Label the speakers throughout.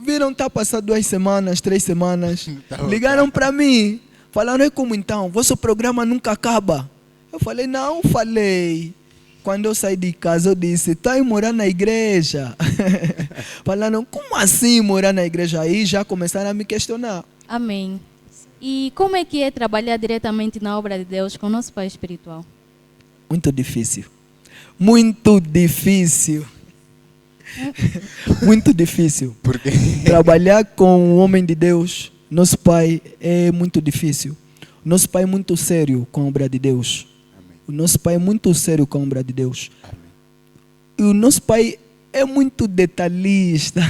Speaker 1: viram, tá passando 2 semanas, 3 semanas, ligaram para mim, falaram, é como então, vosso programa nunca acaba. Eu falei, não, falei. Quando eu saí de casa, eu disse, tá aí morar na igreja. Falaram, como assim morar na igreja? Aí já começaram a me questionar.
Speaker 2: Amém. E como é que é trabalhar diretamente na obra de Deus com o nosso pai espiritual?
Speaker 1: Muito difícil. Muito difícil. Muito difícil.
Speaker 3: Por quê?
Speaker 1: Trabalhar com o homem de Deus, nosso pai, é muito difícil. Nosso pai é muito sério com a obra de Deus.
Speaker 3: Amém.
Speaker 1: O nosso pai é muito sério com a obra de Deus.
Speaker 3: Amém.
Speaker 1: E o nosso pai é muito detalhista.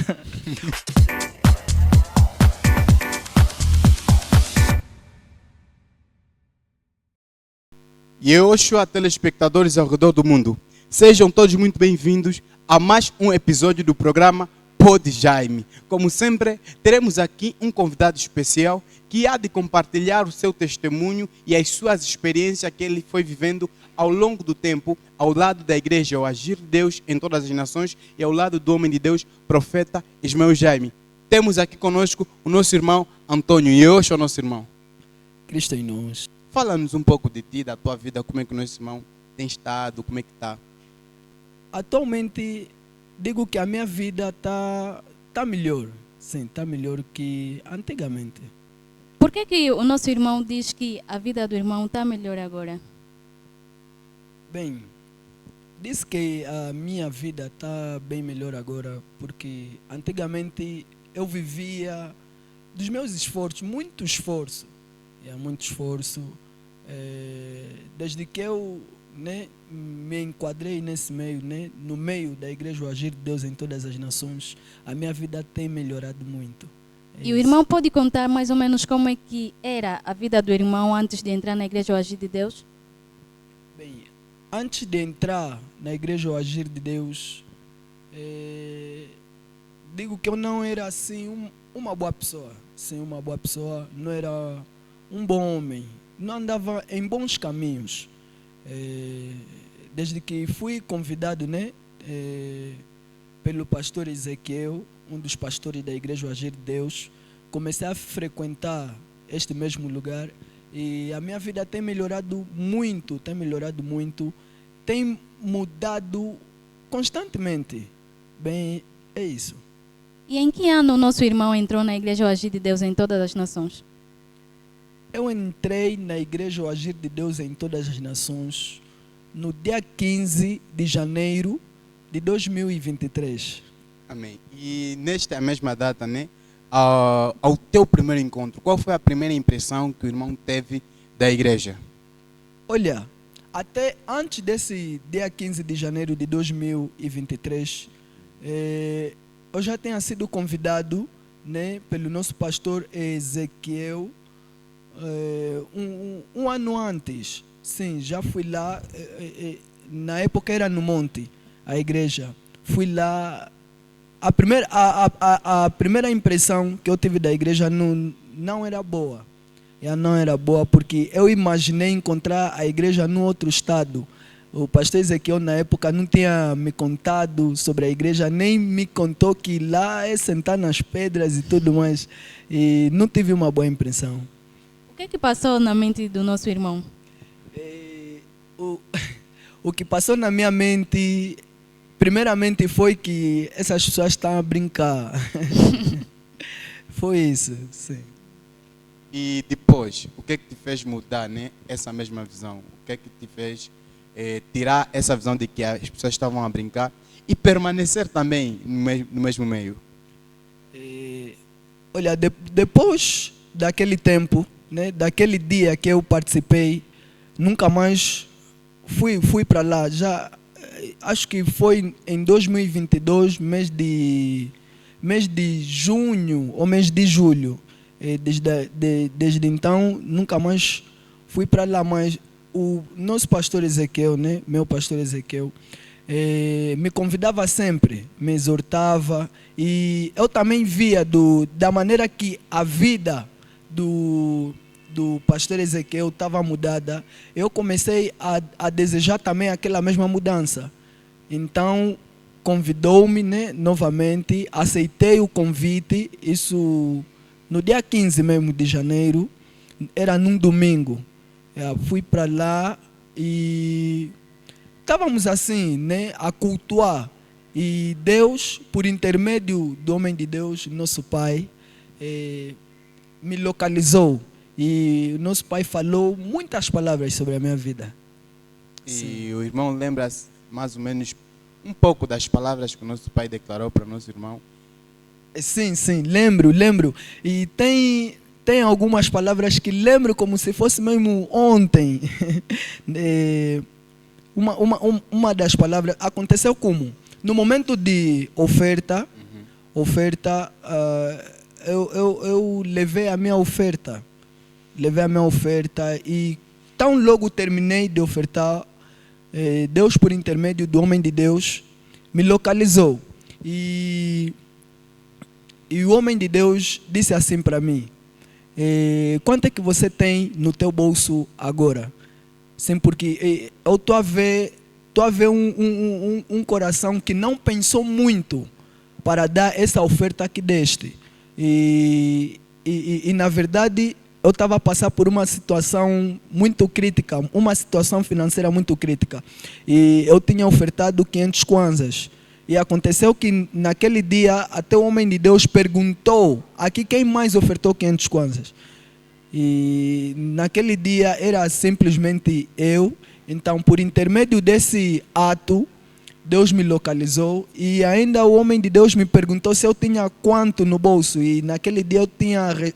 Speaker 3: E Yoshua, telespectadores ao redor do mundo, sejam todos muito bem-vindos a mais um episódio do programa Pod Jaime. Como sempre, teremos aqui um convidado especial que há de compartilhar o seu testemunho e as suas experiências que ele foi vivendo ao longo do tempo, ao lado da igreja, ao agir de Deus em todas as nações e ao lado do homem de Deus, profeta Ismael Jaime. Temos aqui conosco o nosso irmão Antônio. E hoje é o nosso irmão.
Speaker 1: Cristo em nós.
Speaker 3: Fala-nos um pouco de ti, da tua vida, como é que o nosso irmão tem estado, como é que está.
Speaker 1: Atualmente, digo que a minha vida tá melhor. Sim, está melhor que antigamente.
Speaker 2: Por que o nosso irmão diz que a vida do irmão está melhor agora?
Speaker 1: Bem, diz que a minha vida está bem melhor agora, porque antigamente eu vivia dos meus esforços, muito esforço. Muito esforço. Desde que eu me enquadrei nesse meio, no meio da igreja, o agir de Deus em todas as nações, a minha vida tem melhorado muito.
Speaker 2: E o irmão pode contar mais ou menos como é que era a vida do irmão antes de entrar na igreja, o agir de Deus?
Speaker 1: Bem, antes de entrar na igreja, o agir de Deus, digo que eu não era assim uma boa pessoa. Sim, uma boa pessoa, não era um bom homem, não andava em bons caminhos. Desde que fui convidado pelo pastor Ezequiel, um dos pastores da igreja o Agir de Deus, comecei a frequentar este mesmo lugar e a minha vida tem melhorado muito, tem mudado constantemente. Bem, é isso.
Speaker 2: E em que ano o nosso irmão entrou na igreja o Agir de Deus em todas as nações?
Speaker 1: Eu entrei na igreja o Agir de Deus em todas as nações no dia 15 de janeiro de 2023.
Speaker 3: Amém. E nesta mesma data, ao teu primeiro encontro, qual foi a primeira impressão que o irmão teve da igreja?
Speaker 1: Olha, até antes desse dia 15 de janeiro de 2023, eu já tinha sido convidado pelo nosso pastor Ezequiel um ano antes. Sim, já fui lá, na época era no Monte, a igreja. Fui lá, a primeira impressão que eu tive da igreja não era boa. Não era boa porque eu imaginei encontrar a igreja num outro estado. O pastor Ezequiel na época não tinha me contado sobre a igreja, nem me contou que lá é sentar nas pedras e tudo mais. E não tive uma boa impressão.
Speaker 2: O que passou na mente do nosso irmão?
Speaker 1: O que passou na minha mente, primeiramente, foi que essas pessoas estão a brincar. Foi isso, sim.
Speaker 3: E depois, o que é que te fez mudar essa mesma visão? O que é que te fez tirar essa visão de que as pessoas estavam a brincar e permanecer também no mesmo meio?
Speaker 1: Olha, depois daquele tempo, daquele dia que eu participei, nunca mais fui para lá. Já acho que foi em 2022, mês de junho ou mês de julho. Desde então nunca mais fui para lá, mas o nosso pastor Ezequiel, meu pastor Ezequiel, me convidava sempre, me exortava, e eu também via da maneira que a vida do pastor Ezequiel estava mudada. Eu comecei a desejar também aquela mesma mudança. Então convidou-me, né, novamente, aceitei o convite, isso no dia 15 mesmo de janeiro, era num domingo. Fui para lá e estávamos assim, né, a cultuar. E Deus, por intermédio do homem de Deus, nosso pai, me localizou. E nosso pai falou muitas palavras sobre a minha vida.
Speaker 3: E
Speaker 1: Sim.
Speaker 3: o irmão lembra mais ou menos um pouco das palavras que o nosso pai declarou para o nosso irmão?
Speaker 1: Sim, lembro. E tem algumas palavras que lembro como se fosse mesmo ontem. Uma das palavras aconteceu como? No momento de oferta, eu levei a minha oferta. E tão logo terminei de ofertar, Deus, por intermédio do homem de Deus, me localizou. E o homem de Deus disse assim para mim: quanto é que você tem no teu bolso agora? Sim, porque eu estou a ver um coração que não pensou muito para dar essa oferta que deste. E na verdade, eu estava a passar por uma situação muito crítica, uma situação financeira muito crítica. E eu tinha ofertado 500 kwanzas. E aconteceu que naquele dia, até o homem de Deus perguntou: aqui quem mais ofertou 500 kwanzas? E naquele dia era simplesmente eu. Então, por intermédio desse ato, Deus me localizou. E ainda o homem de Deus me perguntou se eu tinha quanto no bolso. E naquele dia eu tinha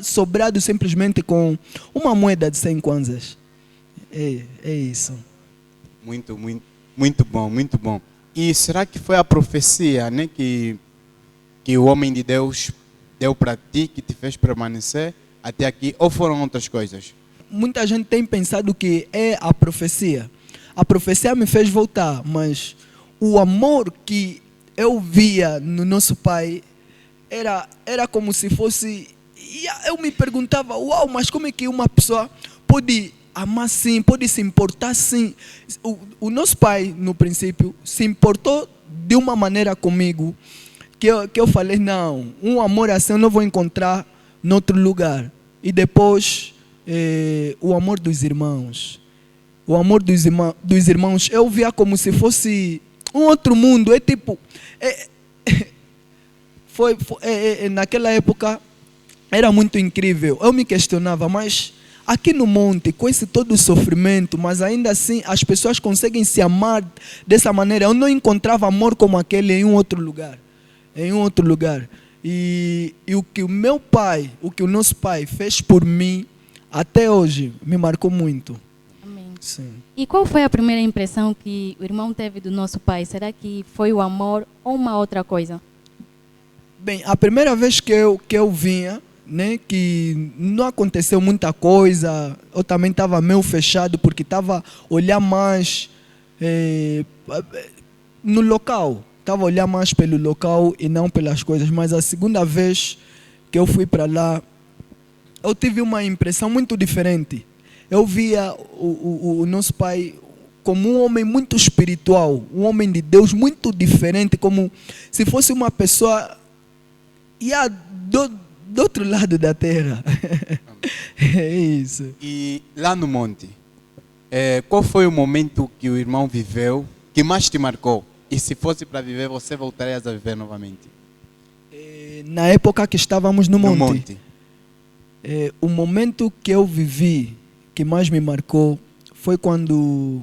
Speaker 1: sobrado simplesmente com uma moeda de 100 kwanzas. É isso.
Speaker 3: Muito bom. E será que foi a profecia, né, que o homem de Deus deu para ti, que te fez permanecer até aqui, ou foram outras coisas?
Speaker 1: Muita gente tem pensado que é a profecia. A profecia me fez voltar, mas o amor que eu via no nosso pai era como se fosse... E eu me perguntava: uau, mas como é que uma pessoa pode amar assim, pode se importar assim? O nosso pai, no princípio, se importou de uma maneira comigo que eu falei: não, um amor assim eu não vou encontrar em outro lugar. E depois, o amor dos irmãos. O amor dos irmãos, eu via como se fosse um outro mundo. É tipo... naquela época era muito incrível. Eu me questionava: mas aqui no monte, com esse todo o sofrimento, mas ainda assim as pessoas conseguem se amar dessa maneira. Eu não encontrava amor como aquele em um outro lugar. E o que o nosso pai fez por mim, até hoje, me marcou muito.
Speaker 2: Amém.
Speaker 1: Sim.
Speaker 2: E qual foi a primeira impressão que o irmão teve do nosso pai? Será que foi o amor ou uma outra coisa?
Speaker 1: Bem, a primeira vez que eu vinha, né, que não aconteceu muita coisa, eu também estava meio fechado, porque estava a olhar mais no local. Estava a olhar mais pelo local e não pelas coisas. Mas a segunda vez que eu fui para lá, eu tive uma impressão muito diferente. Eu via o nosso pai como um homem muito espiritual, um homem de Deus muito diferente, como se fosse uma pessoa do outro lado da terra. É isso.
Speaker 3: E lá no monte, qual foi o momento que o irmão viveu que mais te marcou? E se fosse para viver, você voltaria a viver novamente?
Speaker 1: Na época que estávamos no monte. O momento que eu vivi, que mais me marcou, foi quando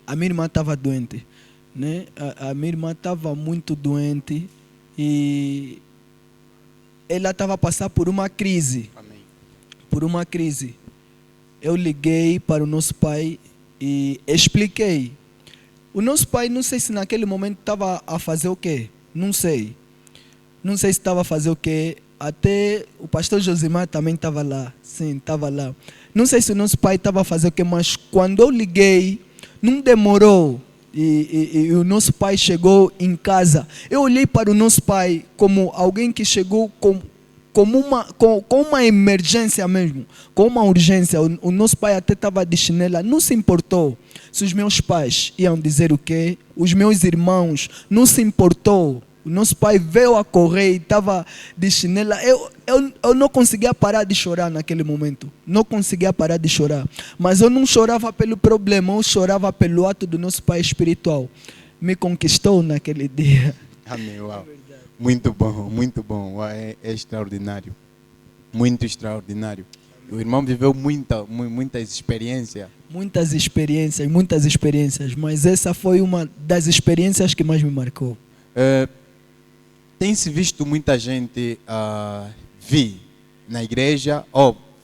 Speaker 1: a minha irmã estava doente. Né? A minha irmã estava muito doente e ela estava a passar por uma crise.
Speaker 3: Amém.
Speaker 1: Por uma crise. Eu liguei para o nosso pai e expliquei. O nosso pai, não sei se naquele momento estava a fazer o quê. Não sei se estava a fazer o quê. Até o pastor Josimar também estava lá. Sim, estava lá. Não sei se o nosso pai estava a fazer o quê, mas quando eu liguei, não demorou. E o nosso pai chegou em casa. Eu olhei para o nosso pai como alguém que chegou com como com uma emergência mesmo, com uma urgência. O nosso pai até estava de chinela, não se importou se os meus pais iam dizer o quê, os meus irmãos, não se importou. O nosso pai veio a correr e estava de chinela. Eu não conseguia parar de chorar naquele momento. Não conseguia parar de chorar. Mas eu não chorava pelo problema, eu chorava pelo ato do nosso pai espiritual. Me conquistou naquele dia.
Speaker 3: Amém, uau. Muito bom, muito bom. Uau, é extraordinário. Muito extraordinário. O irmão viveu muitas experiências.
Speaker 1: Muitas experiências. Mas essa foi uma das experiências que mais me marcou.
Speaker 3: Tem-se visto muita gente vir na igreja,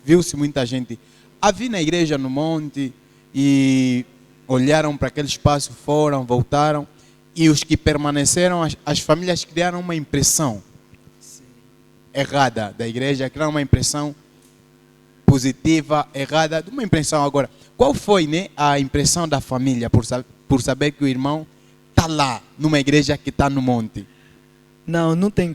Speaker 3: viu-se muita gente a vir na igreja no monte e olharam para aquele espaço, foram, voltaram, e os que permaneceram, as famílias criaram uma impressão errada da igreja, criaram uma impressão positiva, errada, uma impressão agora. Qual foi, né, a impressão da família por saber que o irmão está lá, numa igreja que está no monte?
Speaker 1: Não tem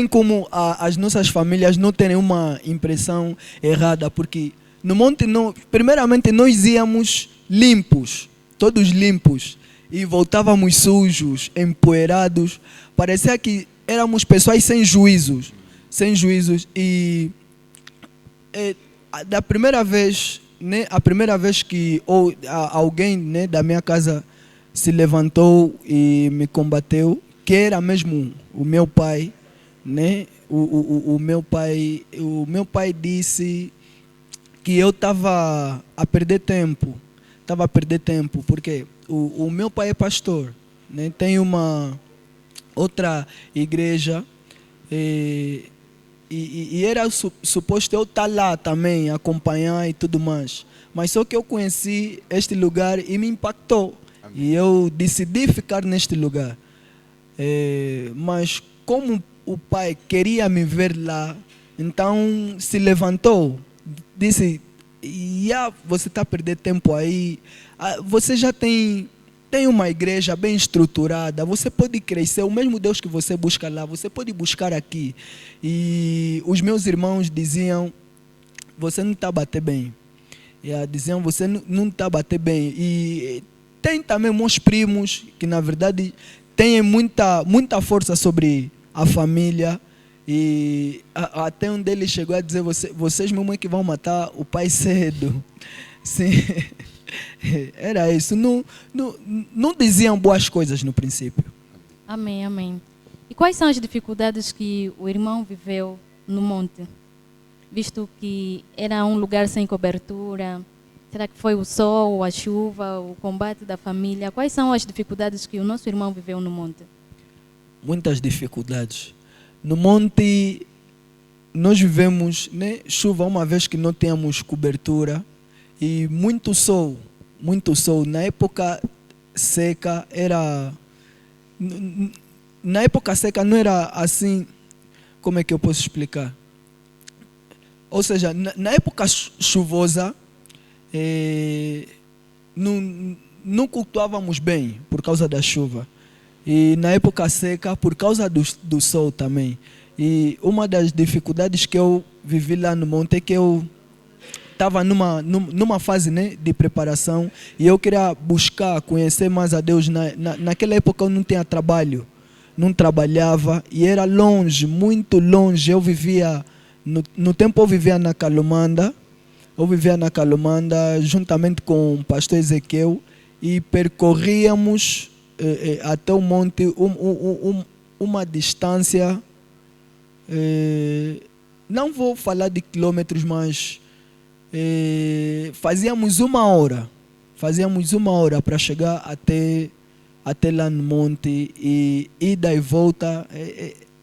Speaker 1: como as nossas famílias não terem uma impressão errada, porque no monte, primeiramente nós íamos limpos, todos limpos, e voltávamos sujos, empoeirados, parecia que éramos pessoas sem juízos, e da primeira vez, né, a primeira vez que alguém, né, da minha casa se levantou e me combateu, que era mesmo o meu pai, né? O meu pai disse que eu estava a perder tempo, porque o meu pai é pastor, né? Tem uma outra igreja e era suposto eu estar lá também, acompanhar e tudo mais, mas só que eu conheci este lugar e me impactou. Amém. E eu decidi ficar neste lugar. Mas como o pai queria me ver lá, então se levantou, disse: você está a perder tempo aí, você já tem uma igreja bem estruturada, você pode crescer, o mesmo Deus que você busca lá, você pode buscar aqui. E os meus irmãos diziam: você não está a bater bem. Diziam: você não está a bater bem. E tem também meus primos que na verdade tem muita força sobre a família, e até um deles chegou a dizer: vocês mesmo é que vão matar o pai cedo. Sim, era isso. Não diziam boas coisas no princípio.
Speaker 2: Amém. E quais são as dificuldades que o irmão viveu no monte? Visto que era um lugar sem cobertura, será que foi o sol, a chuva, o combate da família? Quais são as dificuldades que o nosso irmão viveu no monte? Muitas
Speaker 1: dificuldades. No monte, nós vivemos, né, chuva uma vez que não tínhamos cobertura e muito sol. Na época seca não era assim, como é que eu posso explicar? Ou seja, na época chuvosa, não cultuávamos bem por causa da chuva, e na época seca por causa do sol também. E uma das dificuldades que eu vivi lá no monte é que eu estava numa fase, né, de preparação, e eu queria buscar conhecer mais a Deus. Naquela época eu não tinha trabalho, não trabalhava, e era longe, muito longe. Eu vivia no tempo eu vivia na Calomanda. Eu vivia na Calomanda juntamente com o pastor Ezequiel, e percorríamos até o monte uma distância, não vou falar de quilômetros, mas fazíamos uma hora para chegar até lá no monte, e ida e volta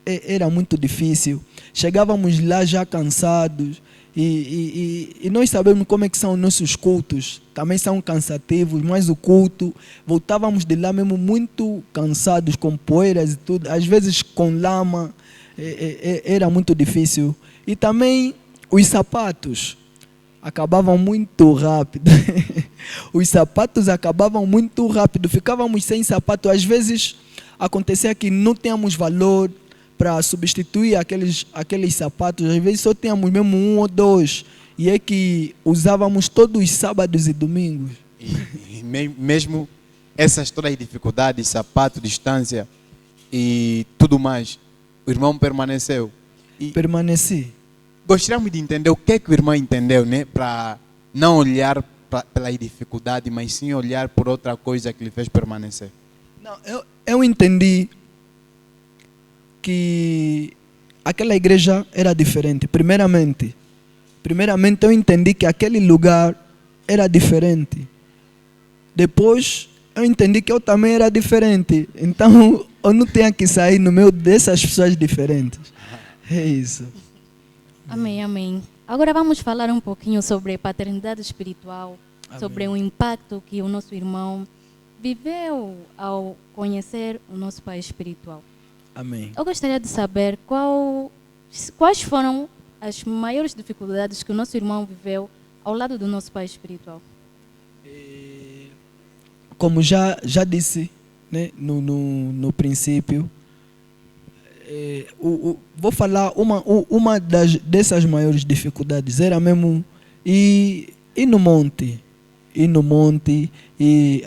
Speaker 1: era muito difícil. Chegávamos lá já cansados. E nós sabemos como é que são os nossos cultos, também são cansativos, mas o culto, voltávamos de lá mesmo muito cansados, com poeiras e tudo, às vezes com lama, era muito difícil. E também os sapatos acabavam muito rápido. Os sapatos acabavam muito rápido, ficávamos sem sapato. Às vezes acontecia que não tínhamos valor para substituir aqueles sapatos, às vezes só tínhamos mesmo um ou dois. E é que usávamos todos os sábados e domingos.
Speaker 3: E mesmo essas todas as dificuldades, sapato, distância e tudo mais, o irmão permaneceu. E
Speaker 1: Permaneci.
Speaker 3: gostaríamos de entender o que o irmão entendeu, né? Para não olhar pela dificuldade, mas sim olhar por outra coisa que lhe fez permanecer.
Speaker 1: Não, eu entendi que aquela igreja era diferente. Primeiramente, eu entendi que aquele lugar era diferente. Depois, eu entendi que eu também era diferente. Então, eu não tinha que sair no meio dessas pessoas diferentes. É isso.
Speaker 2: Amém, amém. Agora vamos falar um pouquinho sobre paternidade espiritual,
Speaker 1: Amém.
Speaker 2: sobre o impacto que o nosso irmão viveu ao conhecer o nosso pai espiritual.
Speaker 1: Amém.
Speaker 2: Eu gostaria de saber quais foram as maiores dificuldades que o nosso irmão viveu ao lado do nosso pai espiritual.
Speaker 1: Como já disse, né, no princípio, vou falar uma dessas maiores dificuldades era mesmo ir no monte. E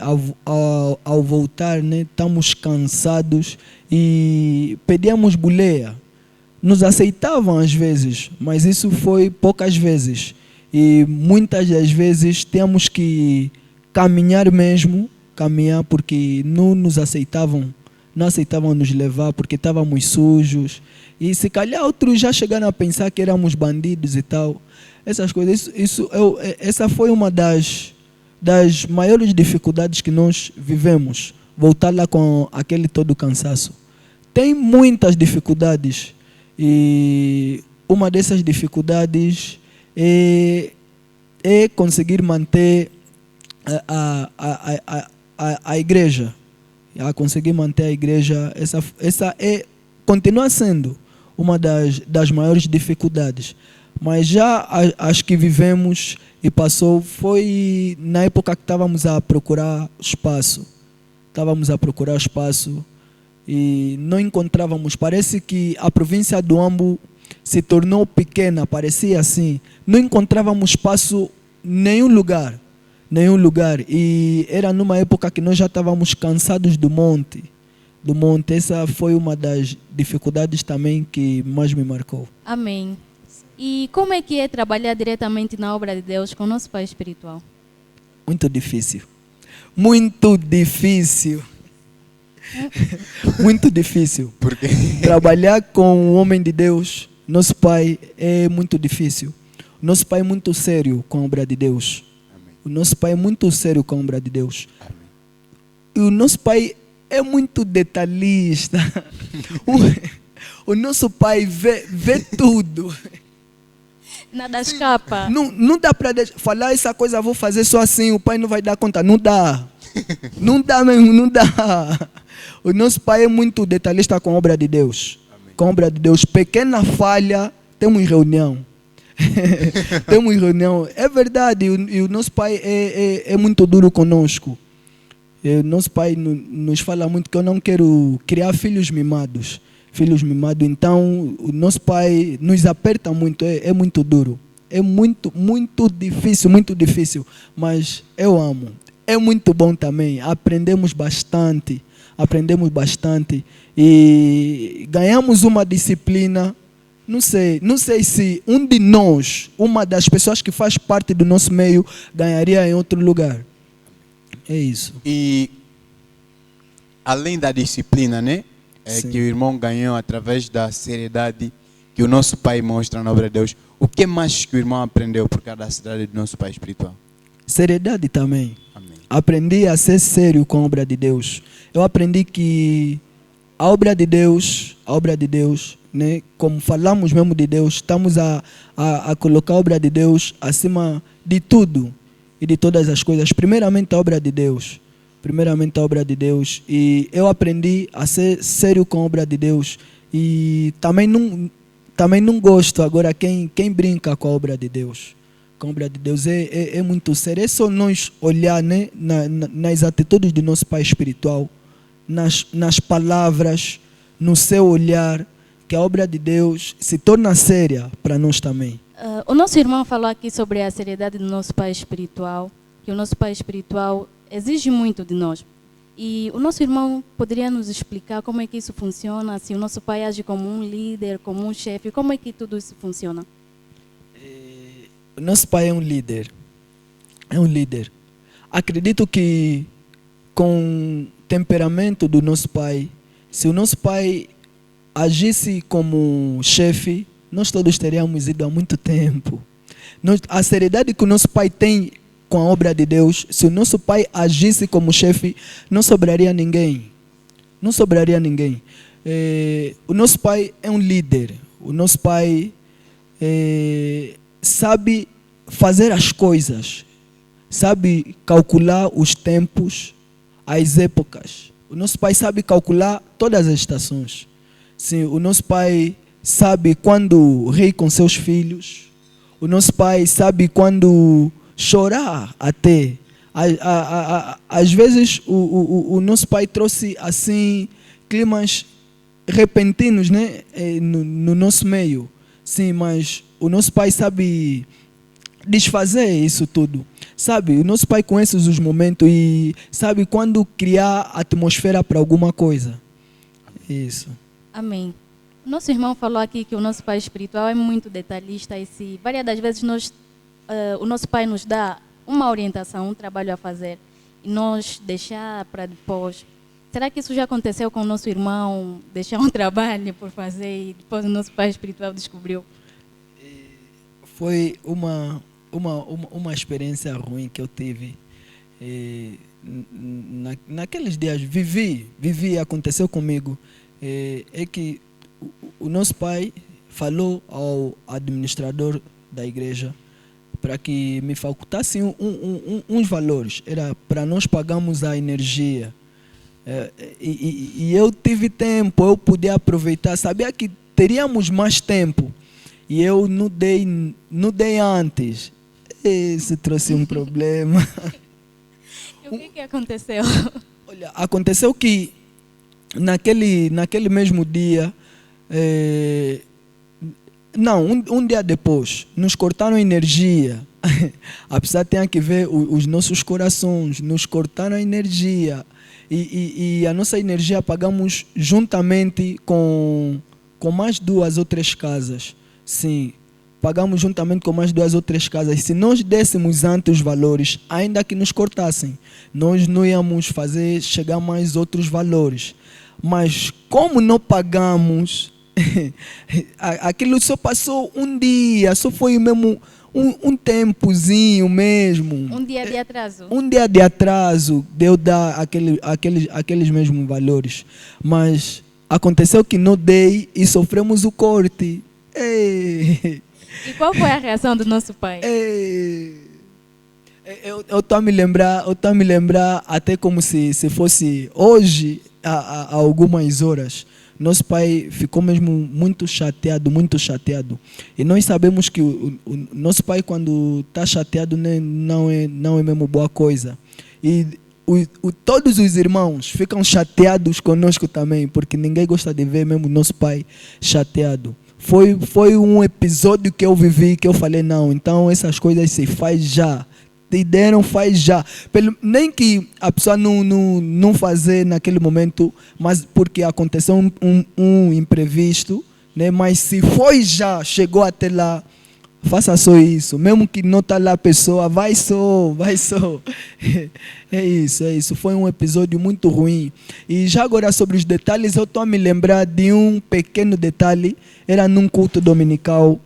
Speaker 1: ao voltar, né, estamos cansados e pedíamos boleia. Nos aceitavam às vezes, mas isso foi poucas vezes. E muitas das vezes tínhamos que caminhar porque não nos aceitavam, não aceitavam nos levar porque estávamos sujos. E se calhar outros já chegaram a pensar que éramos bandidos e tal. Essas coisas, essa foi uma das maiores dificuldades que nós vivemos, voltar lá com aquele todo cansaço. Tem muitas dificuldades e uma dessas dificuldades é conseguir manter a igreja. Conseguir manter a igreja, essa continua sendo uma das maiores dificuldades. Mas já as que vivemos e passou foi na época que estávamos a procurar espaço. E não encontrávamos. Parece que a província do Ambo se tornou pequena, parecia assim. Não encontrávamos espaço em nenhum lugar. E era numa época que nós já estávamos cansados do monte. Essa foi uma das dificuldades também que mais me marcou.
Speaker 2: Amém. E como é que é trabalhar diretamente na obra de Deus com o nosso pai espiritual?
Speaker 1: Muito difícil. Muito difícil. Muito difícil.
Speaker 3: Por quê?
Speaker 1: Trabalhar com o homem de Deus, nosso pai, é muito difícil. Nosso pai é muito sério com a obra de Deus.
Speaker 3: Amém.
Speaker 1: O nosso pai é muito sério com a obra de Deus.
Speaker 3: Amém.
Speaker 1: E o nosso pai é muito detalhista. O nosso pai vê tudo.
Speaker 2: Nada escapa.
Speaker 1: Não dá para falar essa coisa, vou fazer só assim, o pai não vai dar conta. Não dá. Não dá mesmo, não dá. O nosso pai é muito detalhista com a obra de Deus.
Speaker 3: Amém.
Speaker 1: Com a obra de Deus. Pequena falha, temos reunião. Temos reunião. É verdade, e o nosso pai é muito duro conosco. O nosso pai nos fala muito que eu não quero criar filhos mimados. Então o nosso pai nos aperta muito, é muito duro. É muito difícil, mas eu amo. É muito bom também, aprendemos bastante e ganhamos uma disciplina. Não sei se um de nós, uma das pessoas que faz parte do nosso meio, ganharia em outro lugar. É isso.
Speaker 3: E além da disciplina, né?
Speaker 1: Sim.
Speaker 3: Que o irmão ganhou através da seriedade que o nosso pai mostra na obra de Deus. O que mais que o irmão aprendeu por causa da seriedade do nosso pai espiritual?
Speaker 1: Seriedade também.
Speaker 3: Amém.
Speaker 1: Aprendi a ser sério com a obra de Deus. Eu aprendi que a obra de Deus, né, como falamos mesmo de Deus, estamos a colocar a obra de Deus acima de tudo e de todas as coisas. Primeiramente a obra de Deus. E eu aprendi a ser sério com a obra de Deus. E também não gosto agora quem brinca com a obra de Deus. Com a obra de Deus é muito sério. É só nós olhar, né, nas atitudes do nosso pai espiritual, nas palavras, no seu olhar, que a obra de Deus se torna séria para nós também.
Speaker 2: O nosso irmão falou aqui sobre a seriedade do nosso pai espiritual, que o nosso pai espiritual exige muito de nós. E o nosso irmão poderia nos explicar como é que isso funciona, se o nosso pai age como um líder, como um chefe, como é que tudo isso funciona?
Speaker 1: O nosso pai é um líder. É um líder. Acredito que com o temperamento do nosso pai, se o nosso pai agisse como chefe, nós todos teríamos ido há muito tempo. A seriedade que o nosso pai tem com a obra de Deus, se o nosso pai agisse como chefe, não sobraria ninguém. Não sobraria ninguém. O nosso pai é um líder. O nosso pai sabe fazer as coisas. Sabe calcular os tempos, as épocas. O nosso pai sabe calcular todas as estações. Sim, o nosso pai sabe quando rir com seus filhos. O nosso pai sabe quando chorar até. Às vezes o nosso pai trouxe assim climas repentinos, né, no nosso meio. Sim, mas o nosso pai sabe desfazer isso tudo. Sabe, o nosso pai conhece os momentos e sabe quando criar atmosfera para alguma coisa. Isso.
Speaker 2: Amém. O nosso irmão falou aqui que o nosso pai espiritual é muito detalhista e se várias das vezes o nosso pai nos dá uma orientação, um trabalho a fazer e nós deixar para depois. Será que isso já aconteceu com o nosso irmão, deixar um trabalho por fazer e depois o nosso pai espiritual descobriu?
Speaker 1: Foi uma experiência ruim que eu tive. Naqueles dias vivi, aconteceu comigo. É que o nosso pai falou ao administrador da igreja para que me facultassem uns valores. Era para nós pagarmos a energia. E eu tive tempo, eu podia aproveitar. Sabia que teríamos mais tempo. E eu não dei antes. Isso trouxe um problema.
Speaker 2: E o que aconteceu?
Speaker 1: Olha, aconteceu que naquele mesmo dia, um dia depois, nos cortaram energia. A pessoa tem que ver os nossos corações, nos cortaram a energia. E a nossa energia pagamos juntamente com mais 2 ou 3 casas. Sim, pagamos juntamente com mais 2 ou 3 casas. Se nós dessemos antes os valores, ainda que nos cortassem, nós não íamos fazer chegar mais outros valores. Mas como não pagamos, aquilo só passou um dia, só foi mesmo um tempozinho mesmo.
Speaker 2: Um dia de atraso.
Speaker 1: Um dia de atraso deu dar aqueles mesmos valores. Mas aconteceu que não dei e sofremos o corte.
Speaker 2: E qual foi a reação do nosso pai?
Speaker 1: Eu estou a me lembrar até como se fosse hoje, há algumas horas. Nosso pai ficou mesmo muito chateado. E nós sabemos que o nosso pai, quando está chateado, né, não é mesmo boa coisa. E todos os irmãos ficam chateados conosco também, porque ninguém gosta de ver mesmo nosso pai chateado. Foi um episódio que eu vivi, que eu falei, não, então essas coisas se faz já. Te deram, faz já. Nem que a pessoa não fazer naquele momento, mas porque aconteceu um imprevisto, né? Mas se foi já, chegou até lá, faça só isso. Mesmo que não está lá a pessoa, vai só. É isso. Foi um episódio muito ruim. E já agora sobre os detalhes, eu estou a me lembrar de um pequeno detalhe. Era num culto dominical.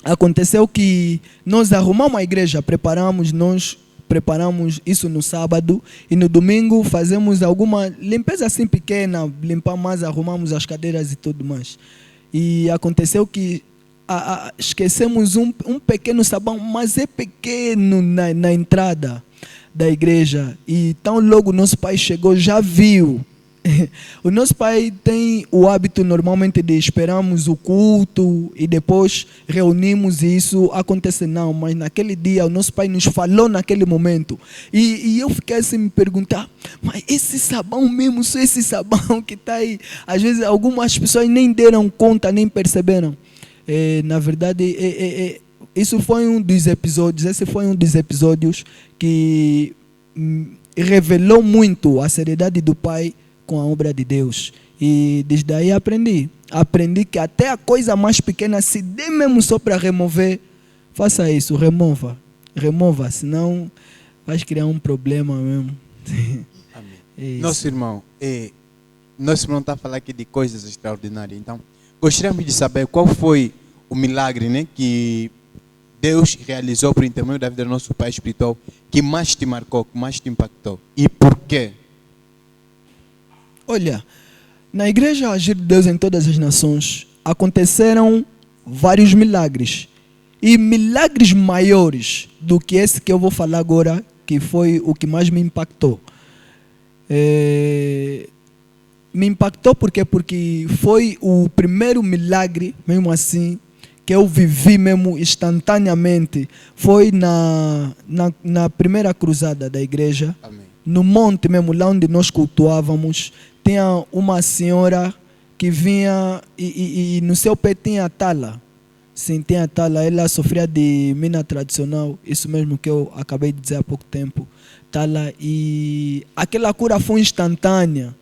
Speaker 1: Aconteceu que nós arrumamos a igreja, nós preparamos isso no sábado e no domingo fazemos alguma limpeza assim pequena, limpamos, arrumamos as cadeiras e tudo mais. E aconteceu que esquecemos um pequeno sabão, mas é pequeno na entrada da igreja. E tão logo nosso pai chegou, já viu. O nosso pai tem o hábito normalmente de esperarmos o culto e depois reunimos e isso acontece não, mas naquele dia o nosso pai nos falou naquele momento e eu fiquei assim me perguntar, mas esse sabão mesmo, só esse sabão que está aí, às vezes algumas pessoas nem deram conta, nem perceberam. Na verdade, isso foi um dos episódios, esse foi um dos episódios que revelou muito a seriedade do pai com a obra de Deus. E desde aí aprendi que até a coisa mais pequena, se der mesmo só para remover, faça isso, remova, senão vai criar um problema mesmo.
Speaker 3: Amém. Nosso irmão está a falar aqui de coisas extraordinárias, então gostaríamos de saber qual foi o milagre, né, que Deus realizou por intermédio da vida do nosso pai espiritual, que mais te marcou, que mais te impactou, e por quê?
Speaker 1: Olha, na Igreja Agir de Deus em Todas as Nações, aconteceram vários milagres. E milagres maiores do que esse que eu vou falar agora, que foi o que mais me impactou. Me impactou porque foi o primeiro milagre, mesmo assim, que eu vivi mesmo instantaneamente. Foi na primeira cruzada da igreja.
Speaker 3: Amém.
Speaker 1: No monte mesmo, lá onde nós cultuávamos, tinha uma senhora que vinha e no seu pé tinha tala. Sim, tinha tala. Ela sofria de mina tradicional, isso mesmo que eu acabei de dizer há pouco tempo. Tala, e aquela cura foi instantânea.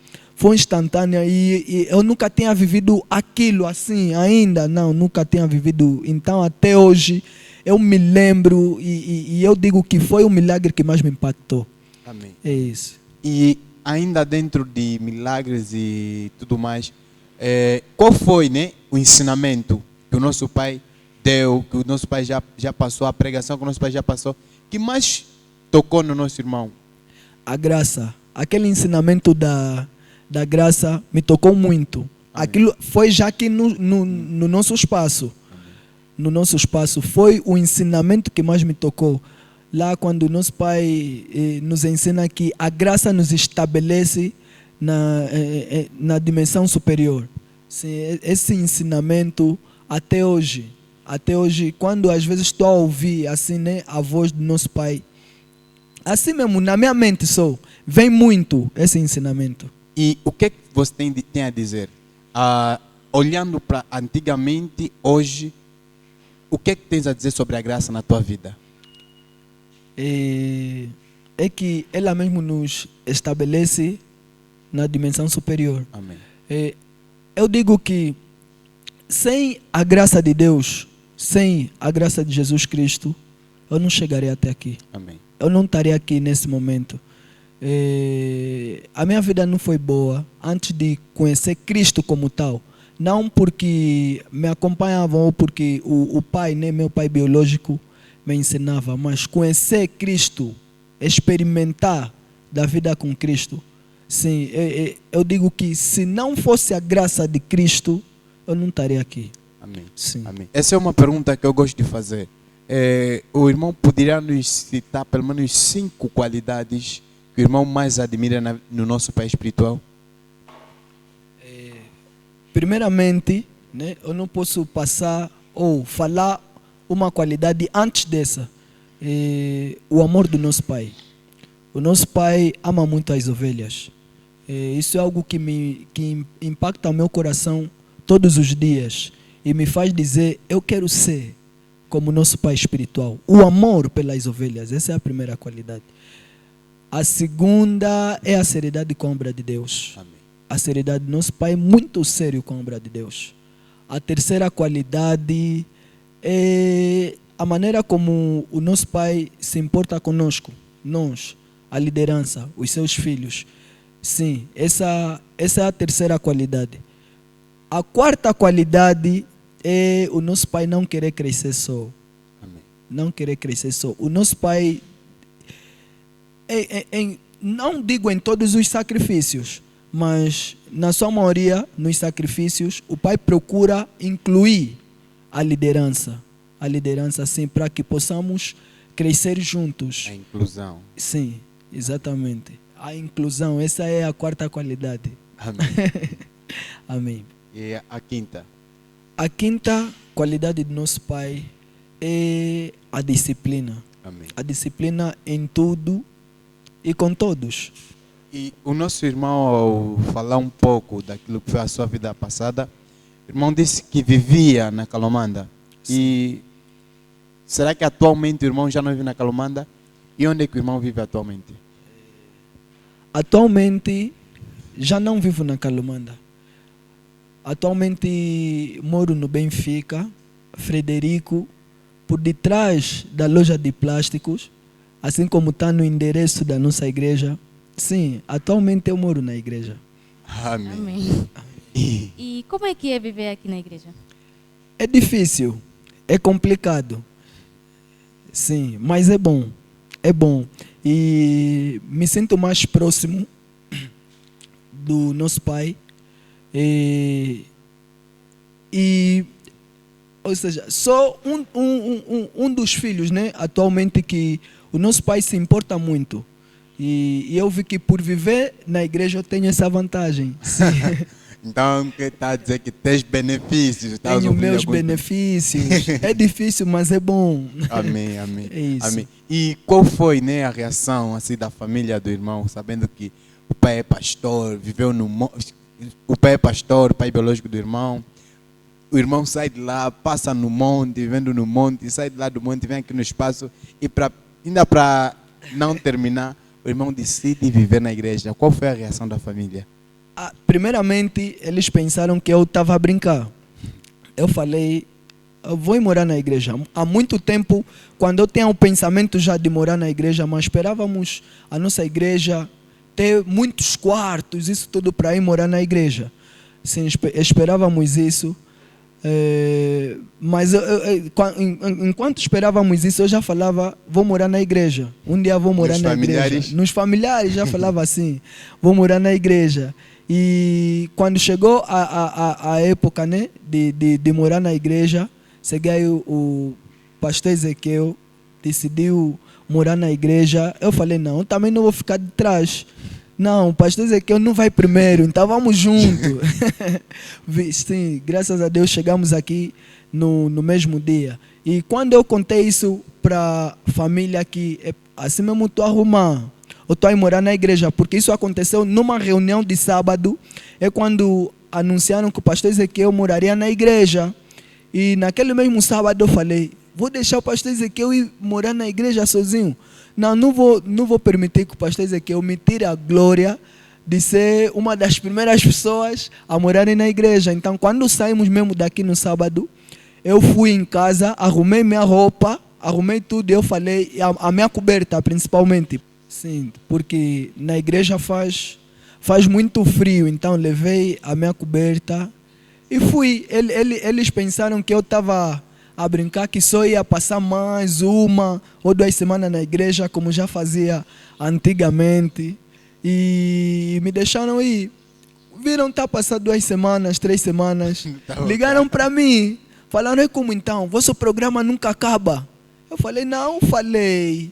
Speaker 1: E eu nunca tinha vivido aquilo assim ainda. Não, nunca tinha vivido. Então até hoje eu me lembro e eu digo que foi o milagre que mais me impactou.
Speaker 3: Amém.
Speaker 1: É isso.
Speaker 3: E ainda dentro de milagres e tudo mais, qual foi, né, o ensinamento que o nosso pai deu, que o nosso pai já passou, a pregação que o nosso pai já passou, que mais tocou no nosso irmão? A
Speaker 1: graça. Aquele ensinamento da graça me tocou muito. Amém. Aquilo foi já aqui no nosso espaço. Amém. No nosso espaço foi o ensinamento que mais me tocou. Lá quando o nosso pai nos ensina que a graça nos estabelece na dimensão superior. Sim, esse ensinamento até hoje, quando às vezes estou a ouvir assim, né, a voz do nosso pai, assim mesmo, na minha mente só, vem muito esse ensinamento.
Speaker 3: E o que você tem a dizer? Olhando para antigamente, hoje, o que tens a dizer sobre a graça na tua vida?
Speaker 1: É que ela mesmo nos estabelece na dimensão superior.
Speaker 3: Amém.
Speaker 1: Eu digo que sem a graça de Deus, sem a graça de Jesus Cristo, eu não chegaria até aqui.
Speaker 3: Amém.
Speaker 1: Eu não estaria aqui nesse momento. A minha vida não foi boa antes de conhecer Cristo como tal. Não porque me acompanhavam ou porque o pai, né, meu pai biológico, me ensinava, mas conhecer Cristo, experimentar da vida com Cristo. Sim, eu digo que se não fosse a graça de Cristo, eu não estaria aqui.
Speaker 3: Amém.
Speaker 1: Sim.
Speaker 3: Amém. Essa é uma pergunta que eu gosto de fazer. O irmão poderia nos citar pelo menos 5 qualidades que o irmão mais admira no nosso pai espiritual?
Speaker 1: Primeiramente, né, eu não posso passar ou falar uma qualidade antes dessa. O amor do nosso pai. O nosso pai ama muito as ovelhas. Isso é algo que impacta o meu coração todos os dias e me faz dizer, eu quero ser como nosso pai espiritual. O amor pelas ovelhas, essa é a primeira qualidade. A segunda é a seriedade com a obra de Deus.
Speaker 3: Amém.
Speaker 1: A seriedade do nosso pai é muito sério com a obra de Deus. A terceira qualidade é a maneira como o nosso pai se importa conosco, nós, a liderança, os seus filhos. Sim, essa é a terceira qualidade. A quarta qualidade é o nosso pai não querer crescer só.
Speaker 3: Amém.
Speaker 1: Não querer crescer só. O nosso pai, não digo em todos os sacrifícios, mas na sua maioria, nos sacrifícios, o pai procura incluir a liderança, sim, para que possamos crescer juntos.
Speaker 3: A inclusão.
Speaker 1: Sim, exatamente. A inclusão, essa é a quarta qualidade
Speaker 3: Amém.
Speaker 1: Amém.
Speaker 3: E a quinta?
Speaker 1: A quinta qualidade do nosso pai é a disciplina.
Speaker 3: Amém.
Speaker 1: A disciplina em tudo e com todos.
Speaker 3: E o nosso irmão, ao falar um pouco daquilo que foi a sua vida passada, o irmão disse que vivia na Calomanda. E será que atualmente o irmão já não vive na Calomanda? E onde é que o irmão vive atualmente?
Speaker 1: Atualmente, já não vivo na Calomanda. Atualmente moro no Benfica, Frederico, por detrás da loja de plásticos, assim como está no endereço da nossa igreja. Sim, atualmente eu moro na igreja.
Speaker 3: Amém.
Speaker 2: Amém. E como é que é viver aqui na igreja?
Speaker 1: É difícil, é complicado. Sim, mas é bom. É bom. E me sinto mais próximo do nosso pai. Ou seja, só um dos filhos, né, atualmente, que o nosso pai se importa muito. E eu vi que por viver na igreja eu tenho essa vantagem. Sim.
Speaker 3: Então, que está a dizer que tens benefícios?
Speaker 1: Tenho meus benefícios. É difícil, mas é bom.
Speaker 3: Amém, amém.
Speaker 1: É isso.
Speaker 3: Amém. E qual foi, né, a reação assim, da família do irmão, sabendo que o pai é pastor, viveu no monte, o pai é pastor, o pai biológico do irmão. O irmão sai de lá, passa no monte, vivendo no monte, sai de lá do monte, vem aqui no espaço. E ainda para não terminar, o irmão decide viver na igreja. Qual foi a reação da família?
Speaker 1: Primeiramente, eles pensaram que eu estava a brincar. Eu falei, eu vou morar na igreja. Há muito tempo, quando eu tinha o pensamento já de morar na igreja, mas esperávamos a nossa igreja ter muitos quartos, isso tudo para ir morar na igreja. Sim, esperávamos isso. Mas enquanto esperávamos isso, eu já falava, vou morar na igreja. Um dia vou morar na igreja. Nos familiares já falava assim, vou morar na igreja. E quando chegou a época, né, de morar na igreja, cheguei, o pastor Ezequiel decidiu morar na igreja. Eu falei, não, eu também não vou ficar de trás. Não, o pastor Ezequiel não vai primeiro, então vamos juntos. Sim, graças a Deus chegamos aqui no mesmo dia. E quando eu contei isso para a família que assim mesmo estou a arrumar, eu estou a ir morar na igreja, porque isso aconteceu numa reunião de sábado, é quando anunciaram que o pastor Ezequiel moraria na igreja. E naquele mesmo sábado eu falei, vou deixar o pastor Ezequiel ir morar na igreja sozinho. Não vou permitir que o pastor Ezequiel me tire a glória de ser uma das primeiras pessoas a morarem na igreja. Então, quando saímos mesmo daqui no sábado, eu fui em casa, arrumei minha roupa, arrumei tudo e eu falei, a minha coberta principalmente. Sim, porque na igreja faz muito frio, então levei a minha coberta e fui. Eles pensaram que eu estava a brincar, que só ia passar mais 1 ou 2 semanas na igreja, como já fazia antigamente, e me deixaram ir. Viram, tá passando 2 semanas, 3 semanas, ligaram para mim, falaram, é como então, vosso programa nunca acaba. Eu falei, não, falei.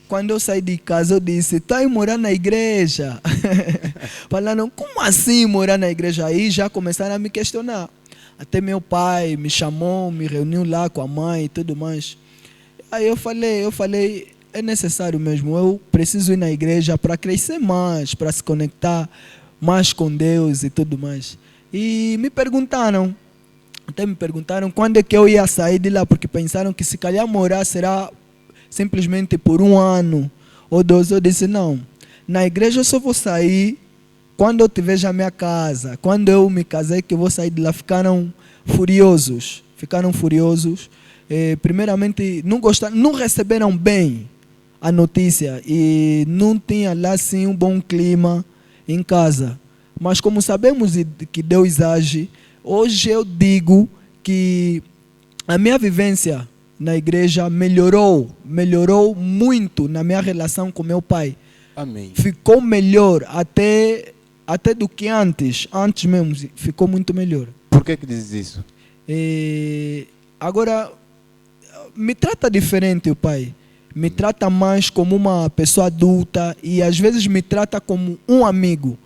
Speaker 1: Quando eu saí de casa, eu disse, estou a ir morar na igreja. Falaram, como assim morar na igreja? Aí já começaram a me questionar. Até meu pai me chamou, me reuniu lá com a mãe e tudo mais. Aí eu falei, é necessário mesmo, eu preciso ir na igreja para crescer mais, para se conectar mais com Deus e tudo mais. E me perguntaram quando é que eu ia sair de lá, porque pensaram que se calhar morar será simplesmente por 1 ano ou 2. Eu disse, não, na igreja eu só vou sair quando eu tiver já minha casa. Quando eu me casei, que eu vou sair de lá. Ficaram furiosos. Primeiramente, não receberam bem a notícia e não tinha lá sim um bom clima em casa. Mas como sabemos que Deus age, hoje eu digo que a minha vivência na igreja melhorou muito na minha relação com meu pai.
Speaker 3: Amém.
Speaker 1: Ficou melhor até do que antes mesmo, ficou muito melhor.
Speaker 3: Por que dizes isso?
Speaker 1: Agora, me trata diferente o pai. Me trata mais como uma pessoa adulta e às vezes me trata como um amigo.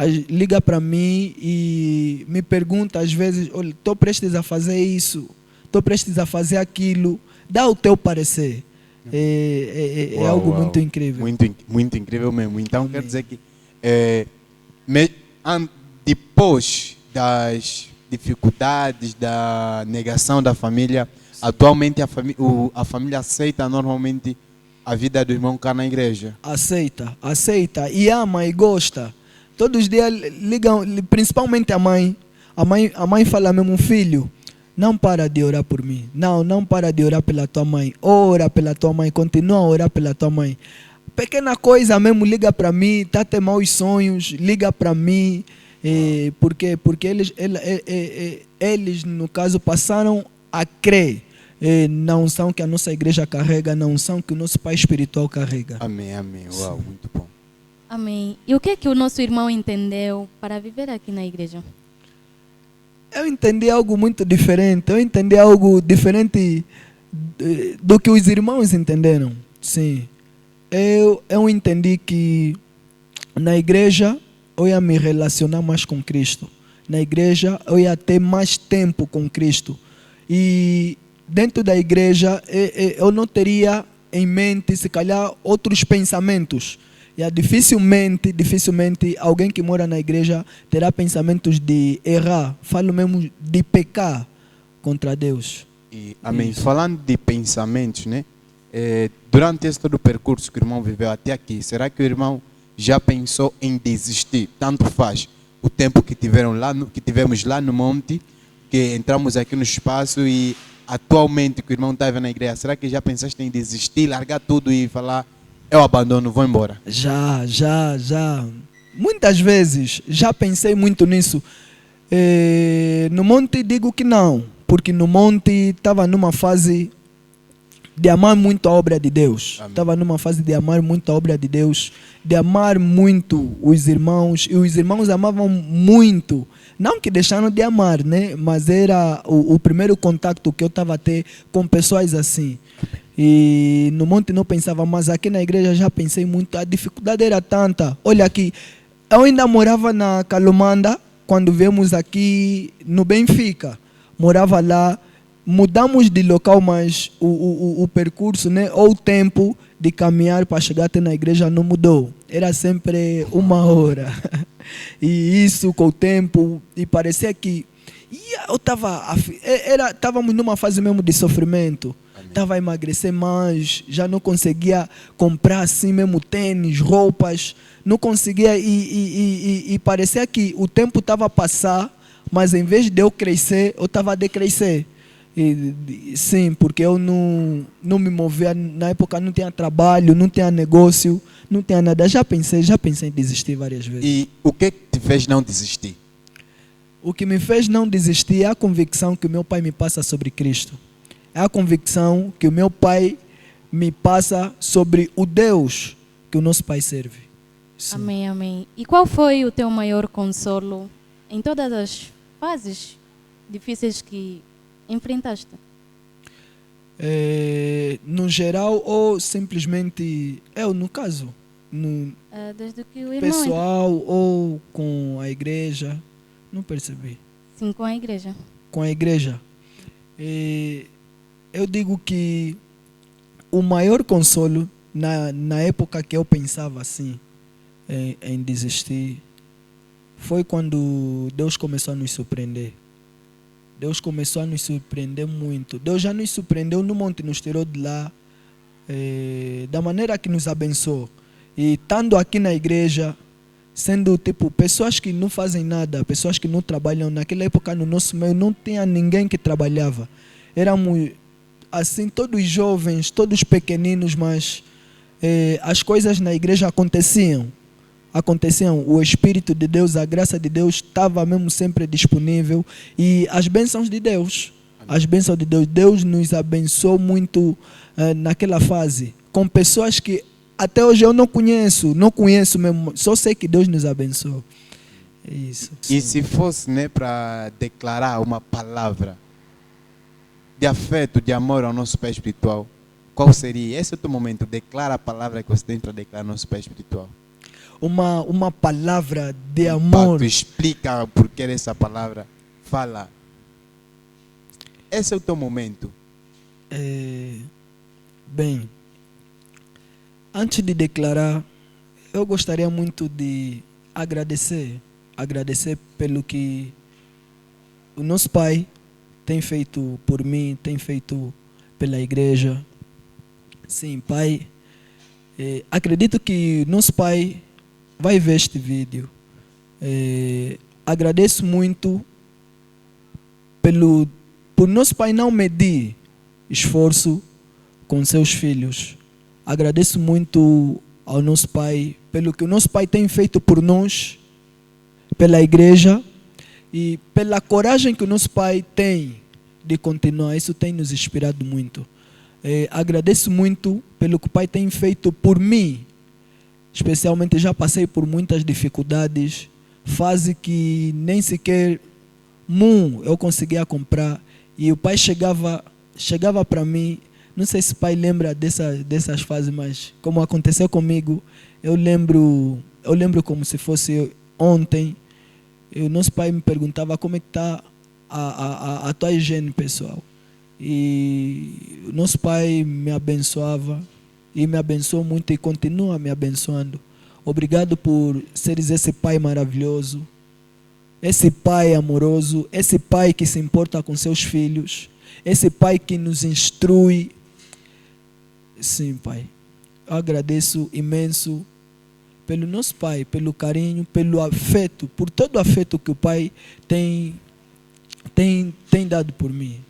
Speaker 1: liga para mim e me pergunta às vezes, olha, estou prestes a fazer isso, estou prestes a fazer aquilo, dá o teu parecer. É
Speaker 3: Uau,
Speaker 1: algo
Speaker 3: uau.
Speaker 1: muito incrível.
Speaker 3: Muito incrível mesmo. Então quer dizer que depois das dificuldades, da negação da família, atualmente a família aceita normalmente a vida do irmão cá na igreja.
Speaker 1: Aceita e ama e gosta. Todos os dias ligam, principalmente a mãe. A mãe fala mesmo, filho, não para de orar por mim. Não para de orar pela tua mãe. Ora pela tua mãe, continua a orar pela tua mãe. Pequena coisa mesmo, liga para mim, tá tendo maus sonhos, liga para mim. Porque eles, no caso, passaram a crer na unção que a nossa igreja carrega, na unção que o nosso pai espiritual carrega.
Speaker 3: Amém, amém. Uau, muito bom.
Speaker 2: Amém. E o que é que o nosso irmão entendeu para viver aqui na igreja?
Speaker 1: Eu entendi algo muito diferente. Eu entendi algo diferente do que os irmãos entenderam. Sim. Eu entendi que na igreja eu ia me relacionar mais com Cristo. Na igreja eu ia ter mais tempo com Cristo. E dentro da igreja eu não teria em mente, se calhar, outros pensamentos. Dificilmente alguém que mora na igreja terá pensamentos de errar. Falo mesmo de pecar contra Deus.
Speaker 3: Amém.
Speaker 1: Isso.
Speaker 3: Falando de pensamentos, né? Durante esse todo o percurso que o irmão viveu até aqui, será que o irmão já pensou em desistir? Tanto faz o tempo que tivemos lá no monte, que entramos aqui no espaço e atualmente que o irmão estava na igreja, será que já pensaste em desistir, largar tudo e falar, eu abandono, vou embora?
Speaker 1: Já. Muitas vezes já pensei muito nisso. No monte digo que não, porque no monte estava numa fase de amar muito a obra de Deus. Estava numa fase de amar muito a obra de Deus, de amar muito os irmãos, e os irmãos amavam muito. Não que deixaram de amar, né? Mas era o primeiro contato que eu estava a ter com pessoas assim. E no monte não pensava, mas aqui na igreja já pensei muito. A dificuldade era tanta. Olha aqui, eu ainda morava na Calomanda, quando viemos aqui no Benfica. Morava lá. Mudamos de local, mas o percurso, né, ou o tempo de caminhar para chegar até na igreja não mudou. Era sempre 1 hora. E isso com o tempo, e parecia que estávamos numa fase mesmo de sofrimento. Estava a emagrecer mais, já não conseguia comprar assim mesmo tênis, roupas, não conseguia e parecia que o tempo estava a passar, mas em vez de eu crescer, eu estava a decrescer. Sim, porque eu não me movia, na época não tinha trabalho, não tinha negócio, não tinha nada. Já pensei em desistir várias vezes.
Speaker 3: E o que te fez não desistir?
Speaker 1: O que me fez não desistir é a convicção que o meu pai me passa sobre Cristo. É a convicção que o meu pai me passa sobre o Deus que o nosso pai serve. Sim.
Speaker 2: Amém, amém. E qual foi o teu maior consolo em todas as fases difíceis que enfrentaste?
Speaker 1: No geral ou simplesmente eu, no caso?
Speaker 2: Desde que o irmão...
Speaker 1: Pessoal ou com a igreja? Não percebi.
Speaker 2: Sim, com a igreja.
Speaker 1: Com a igreja. Eu digo que o maior consolo na época que eu pensava assim em desistir foi quando Deus começou a nos surpreender. Deus começou a nos surpreender muito. Deus já nos surpreendeu no monte, nos tirou de lá da maneira que nos abençoou. E estando aqui na igreja, sendo tipo pessoas que não fazem nada, pessoas que não trabalham. Naquela época no nosso meio não tinha ninguém que trabalhava. Éramos assim todos jovens, todos pequeninos, mas as coisas na igreja aconteciam. O Espírito de Deus, a graça de Deus estava mesmo sempre disponível, e as bênçãos de Deus, Deus nos abençoou muito naquela fase, com pessoas que até hoje eu não conheço mesmo, só sei que Deus nos abençoou. É isso.
Speaker 3: E se fosse, né, para declarar uma palavra de afeto, de amor ao nosso pai espiritual, qual seria? Esse é o teu momento, declara a palavra que você tem para declarar ao nosso pai espiritual.
Speaker 1: uma palavra de
Speaker 3: Pá,
Speaker 1: amor.
Speaker 3: tu explica o porquê dessa palavra. Fala. Esse é o teu momento.
Speaker 1: Bem, antes de declarar, eu gostaria muito de agradecer pelo que o nosso pai tem feito por mim, tem feito pela igreja. Sim, pai, acredito que nosso pai vai ver este vídeo. Agradeço muito por nosso pai não medir esforço com seus filhos. Agradeço muito ao nosso pai pelo que o nosso pai tem feito por nós, pela igreja e pela coragem que o nosso pai tem de continuar. Isso tem nos inspirado muito. Agradeço muito pelo que o pai tem feito por mim. Especialmente já passei por muitas dificuldades, fase que nem sequer eu conseguia comprar, e o pai chegava para mim. Não sei se o pai lembra dessas fases, mas como aconteceu comigo, eu lembro como se fosse ontem. O nosso pai me perguntava como é que está a tua higiene pessoal. E o nosso pai me abençoava, e me abençoou muito e continua me abençoando. Obrigado por seres esse pai maravilhoso, esse pai amoroso, esse pai que se importa com seus filhos, esse pai que nos instrui. Sim, pai, eu agradeço imenso pelo nosso pai, pelo carinho, pelo afeto, por todo o afeto que o pai tem dado por mim.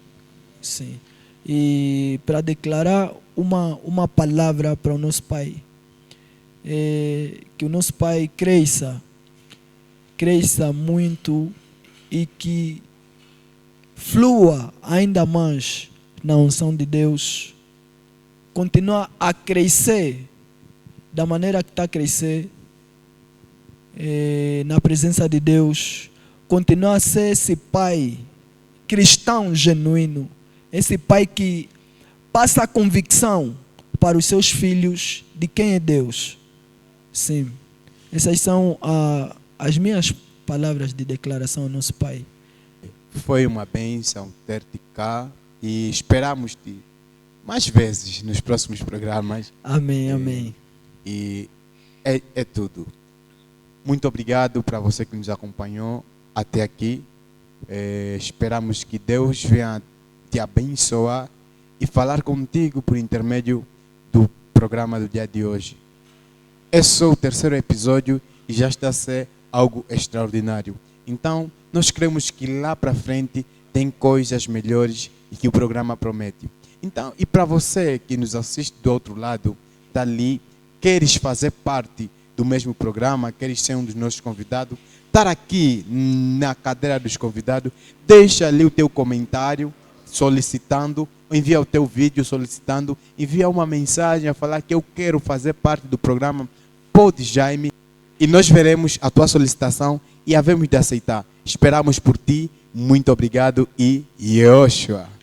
Speaker 1: Sim. E para declarar uma palavra para o nosso pai, que o nosso pai cresça muito e que flua ainda mais na unção de Deus, continua a crescer da maneira que está a crescer na presença de Deus, continua a ser esse pai cristão genuíno, esse pai que passa a convicção para os seus filhos de quem é Deus. Sim, essas são as minhas palavras de declaração ao nosso pai.
Speaker 3: Foi uma bênção ter-te cá e esperamos-te mais vezes nos próximos programas.
Speaker 1: Amém, amém.
Speaker 3: E é tudo. Muito obrigado para você que nos acompanhou até aqui. Esperamos que Deus venha te abençoar e falar contigo por intermédio do programa do dia de hoje. É só o terceiro episódio e já está a ser algo extraordinário. Então, nós queremos que lá para frente tem coisas melhores e que o programa promete. Então, e para você que nos assiste do outro lado, está ali, queres fazer parte do mesmo programa, queres ser um dos nossos convidados, estar aqui na cadeira dos convidados, deixa ali o teu comentário solicitando, envia o teu vídeo solicitando, envia uma mensagem a falar que eu quero fazer parte do programa Pod Jaime, e nós veremos a tua solicitação e havemos de aceitar. Esperamos por ti. Muito obrigado e Yoshua.